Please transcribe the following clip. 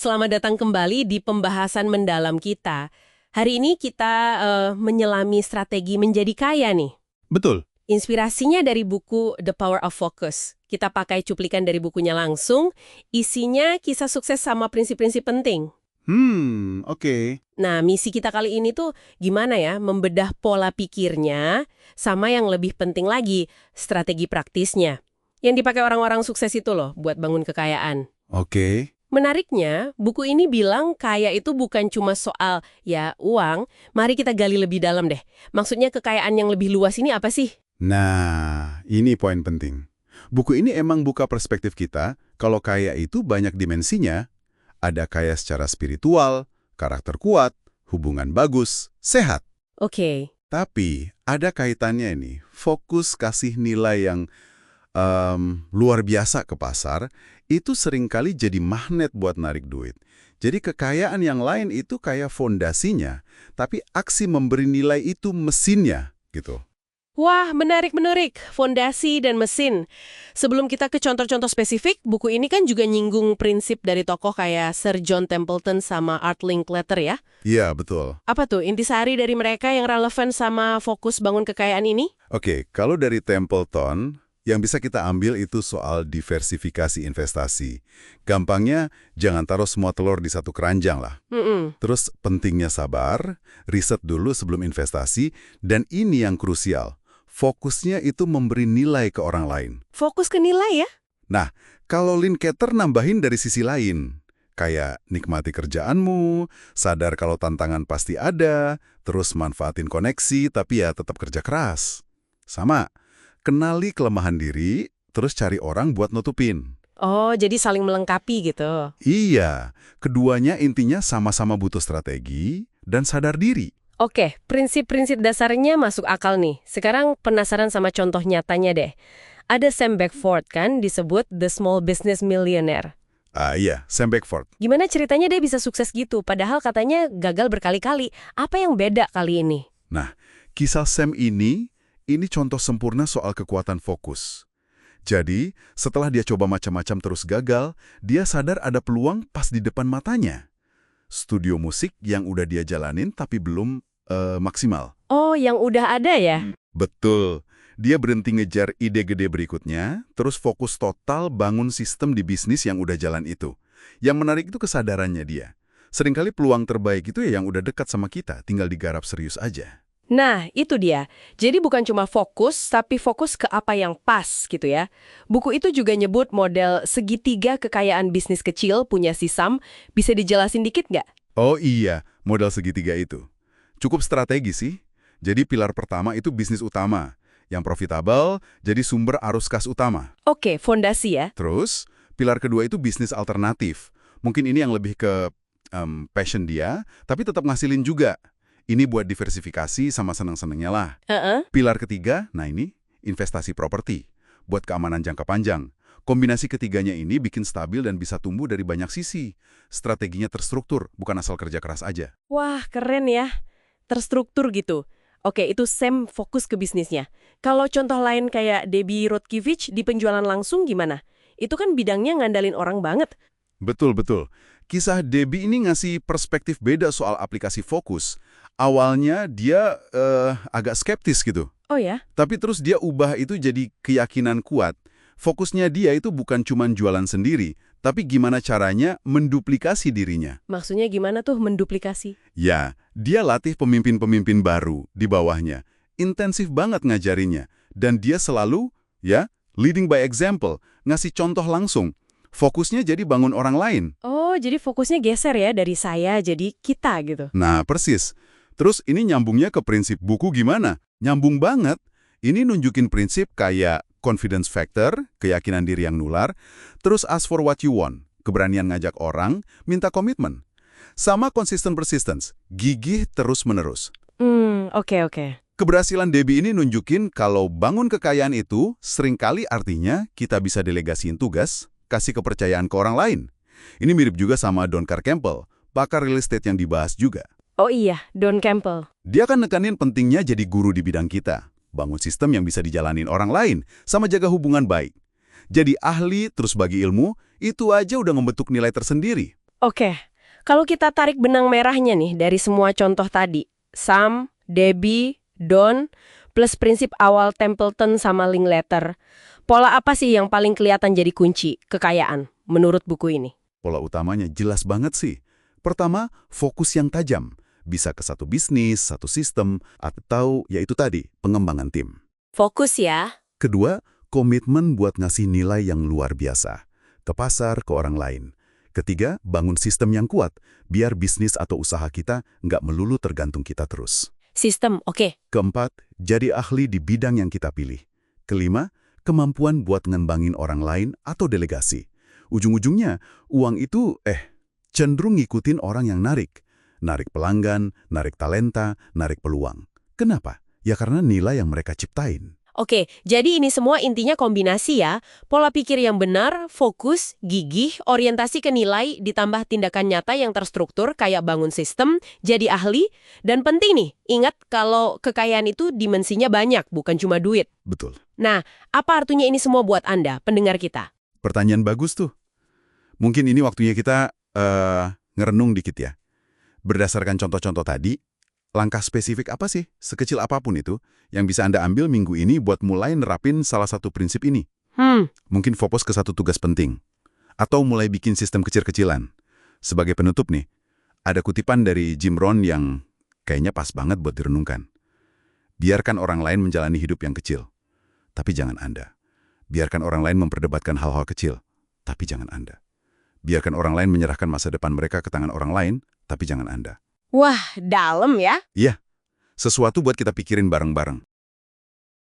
Selamat datang kembali di pembahasan mendalam kita. Hari ini kita menyelami strategi menjadi kaya nih. Betul. Inspirasinya dari buku The Power of Focus. Kita pakai cuplikan dari bukunya langsung, isinya kisah sukses sama prinsip-prinsip penting. Oke. Nah, misi kita kali ini tuh gimana ya, membedah pola pikirnya, sama yang lebih penting lagi, strategi praktisnya. Yang dipakai orang-orang sukses itu loh, buat bangun kekayaan. Oke. Menariknya, buku ini bilang kaya itu bukan cuma soal, ya, uang. Mari kita gali lebih dalam deh. Maksudnya kekayaan yang lebih luas ini apa sih? Nah, ini poin penting. Buku ini emang buka perspektif kita kalau kaya itu banyak dimensinya. Ada kaya secara spiritual, karakter kuat, hubungan bagus, sehat. Oke. Tapi ada kaitannya ini, fokus kasih nilai yang luar biasa ke pasar, itu seringkali jadi magnet buat narik duit. Jadi kekayaan yang lain itu kayak fondasinya, tapi aksi memberi nilai itu mesinnya, gitu. Wah, menarik-menarik. Fondasi dan mesin. Sebelum kita ke contoh-contoh spesifik, buku ini kan juga nyinggung prinsip dari tokoh kayak Sir John Templeton sama Art Linkletter ya. Iya, betul. Apa tuh intisari dari mereka yang relevan sama fokus bangun kekayaan ini? Oke, kalau dari Templeton, yang bisa kita ambil itu soal diversifikasi investasi. Gampangnya, jangan taruh semua telur di satu keranjang lah. Terus pentingnya sabar, riset dulu sebelum investasi, dan ini yang krusial. Fokusnya itu memberi nilai ke orang lain. Fokus ke nilai ya? Nah, kalau Linkletter nambahin dari sisi lain, kayak nikmati kerjaanmu, sadar kalau tantangan pasti ada, terus manfaatin koneksi, tapi ya tetap kerja keras. Sama, kenali kelemahan diri, terus cari orang buat nutupin. Oh, jadi saling melengkapi gitu. Iya, keduanya intinya sama-sama butuh strategi dan sadar diri. Oke, prinsip-prinsip dasarnya masuk akal nih. Sekarang penasaran sama contoh nyatanya deh. Ada Sam Beckford kan disebut The Small Business Millionaire. Iya, Sam Beckford. Gimana ceritanya dia bisa sukses gitu? Padahal katanya gagal berkali-kali. Apa yang beda kali ini? Nah, kisah Sam ini contoh sempurna soal kekuatan fokus. Jadi, setelah dia coba macam-macam terus gagal, dia sadar ada peluang pas di depan matanya. Studio musik yang udah dia jalanin tapi belum maksimal. Oh, yang udah ada ya? Betul. Dia berhenti ngejar ide gede berikutnya, terus fokus total bangun sistem di bisnis yang udah jalan itu. Yang menarik itu kesadarannya dia. Seringkali peluang terbaik itu ya yang udah dekat sama kita, tinggal digarap serius aja. Nah, itu dia. Jadi bukan cuma fokus, tapi fokus ke apa yang pas gitu ya. Buku itu juga nyebut model segitiga kekayaan bisnis kecil punya si Sam. Bisa dijelasin dikit nggak? Oh iya, modal segitiga itu. Cukup strategi sih. Jadi pilar pertama itu bisnis utama. Yang profitable jadi sumber arus kas utama. Oke, fondasi ya. Terus, pilar kedua itu bisnis alternatif. Mungkin ini yang lebih ke passion dia, tapi tetap ngasilin juga. Ini buat diversifikasi sama seneng-senengnya lah. Pilar ketiga, nah ini, investasi properti. Buat keamanan jangka panjang. Kombinasi ketiganya ini bikin stabil dan bisa tumbuh dari banyak sisi. Strateginya terstruktur, bukan asal kerja keras aja. Wah, keren ya. Terstruktur gitu. Oke, itu Sam fokus ke bisnisnya. Kalau contoh lain kayak Debbie Rodkiewicz di penjualan langsung gimana? Itu kan bidangnya ngandalin orang banget. Betul. Kisah Debbie ini ngasih perspektif beda soal aplikasi fokus. Awalnya dia agak skeptis gitu. Oh ya? Tapi terus dia ubah itu jadi keyakinan kuat. Fokusnya dia itu bukan cuma jualan sendiri, tapi gimana caranya menduplikasi dirinya. Maksudnya gimana tuh menduplikasi? Ya, dia latih pemimpin-pemimpin baru di bawahnya. Intensif banget ngajarinnya. Dan dia selalu, leading by example, ngasih contoh langsung. Fokusnya jadi bangun orang lain. Oh, jadi fokusnya geser ya dari saya jadi kita gitu. Nah, persis. Terus ini nyambungnya ke prinsip buku gimana? Nyambung banget. Ini nunjukin prinsip kayak confidence factor, keyakinan diri yang nular, terus ask for what you want, keberanian ngajak orang, minta komitmen. Sama consistent persistence, gigih terus-menerus. Oke. Keberhasilan Debbie ini nunjukin kalau bangun kekayaan itu seringkali artinya kita bisa delegasiin tugas, kasih kepercayaan ke orang lain. Ini mirip juga sama Don Carcampbell, pakar real estate yang dibahas juga. Oh iya, Don Campbell. Dia kan nekanin pentingnya jadi guru di bidang kita. Bangun sistem yang bisa dijalanin orang lain, sama jaga hubungan baik. Jadi ahli terus bagi ilmu, itu aja udah membentuk nilai tersendiri. Oke, kalau kita tarik benang merahnya nih dari semua contoh tadi, Sam, Debbie, Don, plus prinsip awal Templeton sama Linklater, pola apa sih yang paling kelihatan jadi kunci kekayaan menurut buku ini? Pola utamanya jelas banget sih. Pertama, fokus yang tajam. Bisa ke satu bisnis, satu sistem, atau yaitu tadi, pengembangan tim. Fokus ya. Kedua, komitmen buat ngasih nilai yang luar biasa. Ke pasar, ke orang lain. Ketiga, bangun sistem yang kuat, biar bisnis atau usaha kita nggak melulu tergantung kita terus. Sistem, oke. Keempat, jadi ahli di bidang yang kita pilih. Kelima, kemampuan buat ngembangin orang lain atau delegasi. Ujung-ujungnya, uang itu, cenderung ngikutin orang yang narik. Narik pelanggan, narik talenta, narik peluang. Kenapa? Ya karena nilai yang mereka ciptain. Oke, jadi ini semua intinya kombinasi ya. Pola pikir yang benar, fokus, gigih, orientasi ke nilai, ditambah tindakan nyata yang terstruktur kayak bangun sistem, jadi ahli. Dan penting nih, ingat kalau kekayaan itu dimensinya banyak, bukan cuma duit. Betul. Nah, apa artinya ini semua buat Anda, pendengar kita? Pertanyaan bagus tuh. Mungkin ini waktunya kita ngerenung dikit ya. Berdasarkan contoh-contoh tadi, langkah spesifik apa sih, sekecil apapun itu, yang bisa Anda ambil minggu ini buat mulai nerapin salah satu prinsip ini? Mungkin fokus ke satu tugas penting. Atau mulai bikin sistem kecil-kecilan. Sebagai penutup nih, ada kutipan dari Jim Rohn yang kayaknya pas banget buat direnungkan. Biarkan orang lain menjalani hidup yang kecil, tapi jangan Anda. Biarkan orang lain memperdebatkan hal-hal kecil, tapi jangan Anda. Biarkan orang lain menyerahkan masa depan mereka ke tangan orang lain, tapi jangan Anda. Wah, dalam ya? Iya, sesuatu buat kita pikirin bareng-bareng.